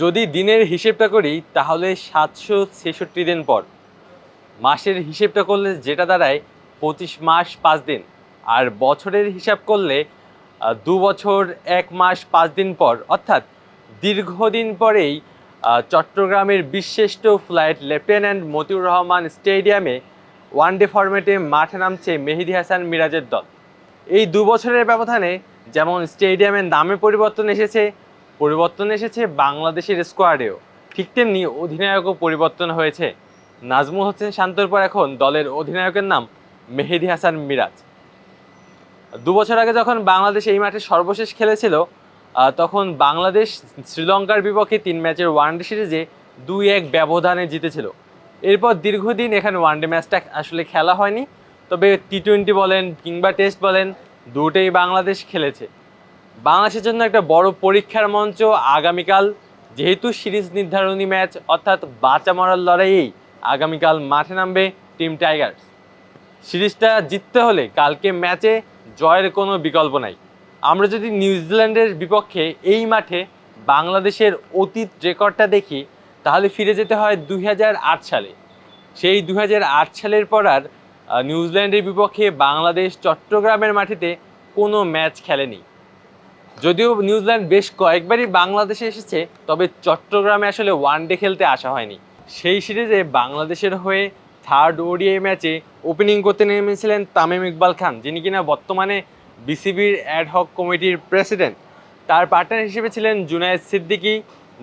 যদি দিনের হিসেবটা করি তাহলে ৭৬৬ দিন পর। মাসের হিসেবটা করলে যেটা দাঁড়ায় ২৫ মাস ৫ দিন। আর বছরের হিসাব করলে ২ বছর ১ মাস ৫ দিন পর, অর্থাৎ দীর্ঘদিন পরেই চট্টগ্রামের বীরশ্রেষ্ঠ ফ্লাইট লেফটেন্যান্ট মতিউর রহমান স্টেডিয়ামে ওয়ানডে ফরম্যাটে মাঠে নামছে মেহেদী হাসান মিরাজের দল। এই ২ বছরের ব্যবধানে যেমন স্টেডিয়ামের নামে পরিবর্তন এসেছে বাংলাদেশের স্কোয়াডেও, ঠিক তেমনি অধিনায়কও পরিবর্তন হয়েছে। নাজমুল হোসেন শান্তর পর এখন দলের অধিনায়কের নাম মেহেদী হাসান মিরাজ। ২ বছর আগে যখন বাংলাদেশ এই মাঠে সর্বশেষ খেলেছিল, তখন বাংলাদেশ শ্রীলঙ্কার বিপক্ষে ৩ ম্যাচের ওয়ানডে সিরিজে ২-১ ব্যবধানে জিতেছিল। এরপর দীর্ঘদিন এখানে ওয়ানডে ম্যাচটা আসলে খেলা হয়নি, তবে টি-20 বলেন কিংবা টেস্ট বলেন, দুটোই বাংলাদেশ খেলেছে। বাংলাদেশের জন্য একটা বড় পরীক্ষার মঞ্চ আগামীকাল, যেহেতু সিরিজ নির্ধারণী ম্যাচ, অর্থাৎ বাঁচা মরার লড়াইয়েই আগামীকাল মাঠে নামবে টিম টাইগার্স। সিরিজটা জিততে হলে কালকে ম্যাচে জয়ের কোনো বিকল্প নাই। আমরা যদি নিউজিল্যান্ডের বিপক্ষে এই মাঠে বাংলাদেশের অতীত রেকর্ডটা দেখি, তাহলে ফিরে যেতে হয় ২০০৮ সালে। সেই ২০০৮ সালের পর আর নিউজিল্যান্ডের বিপক্ষে বাংলাদেশ চট্টগ্রামের মাটিতে কোনো ম্যাচ খেলেনি। যদিও নিউজিল্যান্ড বেশ কয়েকবারই বাংলাদেশে এসেছে, তবে চট্টগ্রামে আসলে ওয়ানডে খেলতে আসা হয়নি। সেই সিরিজে বাংলাদেশের হয়ে থার্ড ওডিআই ম্যাচে ওপেনিং করতে নেমেছিলেন তামিম ইকবাল খান, যিনি কিনা বর্তমানে বিসিবির অ্যাডহক কমিটির প্রেসিডেন্ট। তার পার্টনার হিসেবে ছিলেন জুনায়েদ সিদ্দিকী,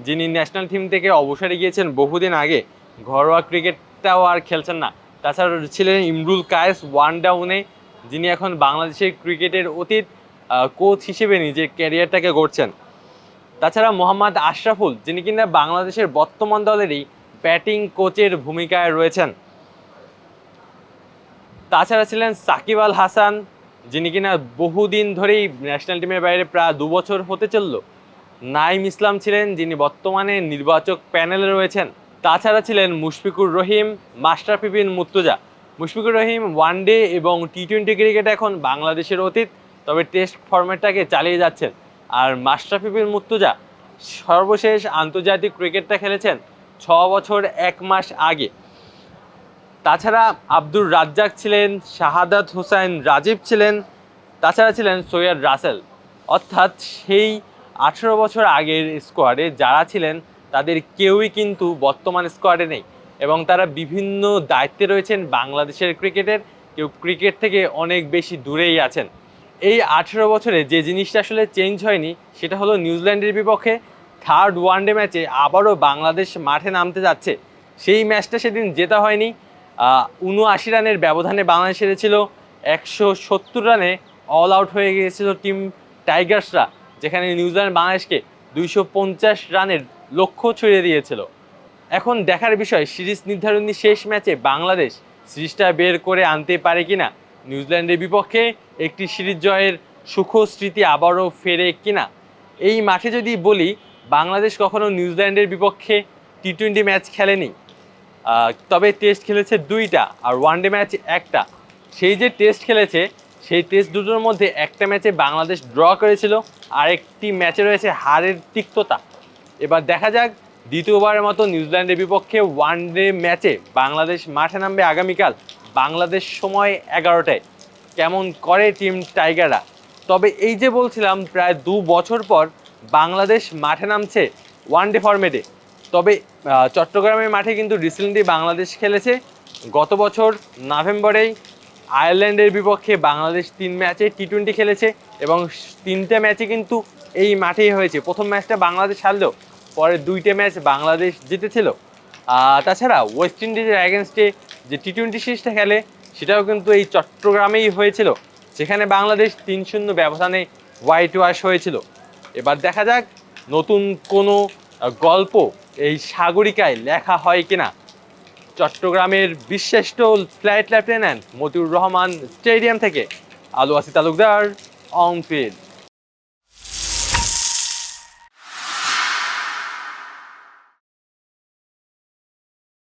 যিনি ন্যাশনাল টিম থেকে অবসরে গিয়েছেন বহুদিন আগে, ঘরোয়া ক্রিকেটটাও আর খেলছেন না। তাছাড়া ছিলেন ইমরুল কায়েস ওয়ান ডাউনে, যিনি এখন বাংলাদেশের ক্রিকেটের অতীত কোচ হিসেবে নিজের ক্যারিয়ারটাকে গড়ছেন। তাছাড়া মোহাম্মদ আশরাফুল, যিনি কিনা বাংলাদেশের বর্তমান দলেরই ব্যাটিং কোচের ভূমিকায় রয়েছেন। তাছাড়া ছিলেন সাকিব আল হাসান, যিনি কিনা বহুদিন ধরেই ন্যাশনাল টিমের বাইরে প্রায় ২ বছর হতে চলল। নাইম ইসলাম ছিলেন, যিনি বর্তমানে নির্বাচক প্যানেলে রয়েছেন। তাছাড়া ছিলেন মুশফিকুর রহিম, মাশরাফি বিন মুর্তজা। মুশফিকুর রহিম ওয়ানডে এবং টি-20 ক্রিকেট এখন বাংলাদেশের অতীত, তবে টেস্ট ফরম্যাটটাকে চালিয়ে যাচ্ছেন। আর মাশরাফি বিন মুর্তজা সর্বশেষ আন্তর্জাতিক ক্রিকেটটা খেলেছেন ৬ বছর ১ মাস আগে। তাছাড়া আব্দুর রাজ্জাক ছিলেন, শাহাদাত হোসাইন রাজীব ছিলেন, তাছাড়া ছিলেন সৈয়দ রাসেল। অর্থাৎ সেই ১৮ বছর আগের স্কোয়াডে যারা ছিলেন তাদের কেউই কিন্তু বর্তমান স্কোয়াডে নেই, এবং তারা বিভিন্ন দায়িত্বে রয়েছেন বাংলাদেশের ক্রিকেটের। কেউ ক্রিকেট থেকে অনেক বেশি দূরেই আছেন। এই ১৮ বছরে যে জিনিসটা আসলে চেঞ্জ হয়নি, সেটা হলো নিউজিল্যান্ডের বিপক্ষে থার্ড ওয়ানডে ম্যাচে আবারও বাংলাদেশ মাঠে নামতে যাচ্ছে। সেই ম্যাচটা সেদিন জেতা হয়নি। ৭৯ রানের ব্যবধানে বাংলাদেশ হেরেছিল। ১৭০ রানে অল আউট হয়ে গিয়েছিল টিম টাইগার্সরা, যেখানে নিউজিল্যান্ড বাংলাদেশকে ২৫০ রানের লক্ষ্য ছুঁড়ে দিয়েছিল। এখন দেখার বিষয়, সিরিজ নির্ধারণী শেষ ম্যাচে বাংলাদেশ সিরিজটা বের করে আনতে পারে কিনা, নিউজিল্যান্ডের বিপক্ষে একটি সিরিজ জয়ের সুখ স্মৃতি আবারও ফেরে কিনা। এই মাঠে যদি বলি, বাংলাদেশ কখনো নিউজিল্যান্ডের বিপক্ষে টি-20 ম্যাচ খেলেনি, তবে টেস্ট খেলেছে ২টা আর ওয়ানডে ম্যাচ ১টা। সেই যে টেস্ট খেলেছে, সেই টেস্ট দুটোর মধ্যে একটা ম্যাচে বাংলাদেশ ড্র করেছিল, আর একটি ম্যাচে রয়েছে হারের তিক্ততা। এবার দেখা যাক দ্বিতীয়বারের মতো নিউজিল্যান্ডের বিপক্ষে ওয়ানডে ম্যাচে বাংলাদেশ মাঠে নামবে আগামীকাল বাংলাদেশ সময় ১১টায়, কেমন করে টিম টাইগাররা। তবে এই যে বলছিলাম, প্রায় ২ বছর পর বাংলাদেশ মাঠে নামছে ওয়ানডে ফরম্যাটে। তবে চট্টগ্রামের মাঠে কিন্তু রিসেন্টলি বাংলাদেশ খেলেছে। গত বছর নভেম্বরেই আয়ারল্যান্ডের বিপক্ষে বাংলাদেশ ৩ ম্যাচে টি-20 খেলেছে, এবং ৩টে ম্যাচে কিন্তু এই মাঠেই হয়েছে। প্রথম ম্যাচটা বাংলাদেশ হারলেও পরের ২টে ম্যাচ বাংলাদেশ জিতেছিল। তাছাড়া ওয়েস্ট ইন্ডিজের অ্যাগেনস্টে যে টি-20 সিরিজটা খেলে, সেটাও কিন্তু এই চট্টগ্রামেই হয়েছিল, সেখানে বাংলাদেশ ৩-০ ব্যবধানে হোয়াইট ওয়াশ হয়েছিল। এবার দেখা যাক নতুন কোনো গল্প এই সাগরিকায় লেখা হয় কিনা। চট্টগ্রামের বীরশ্রেষ্ঠ flight lieutenant Motiur Rahman stadium থেকে আলু আসি তালুকদার, অন ফিল্ড।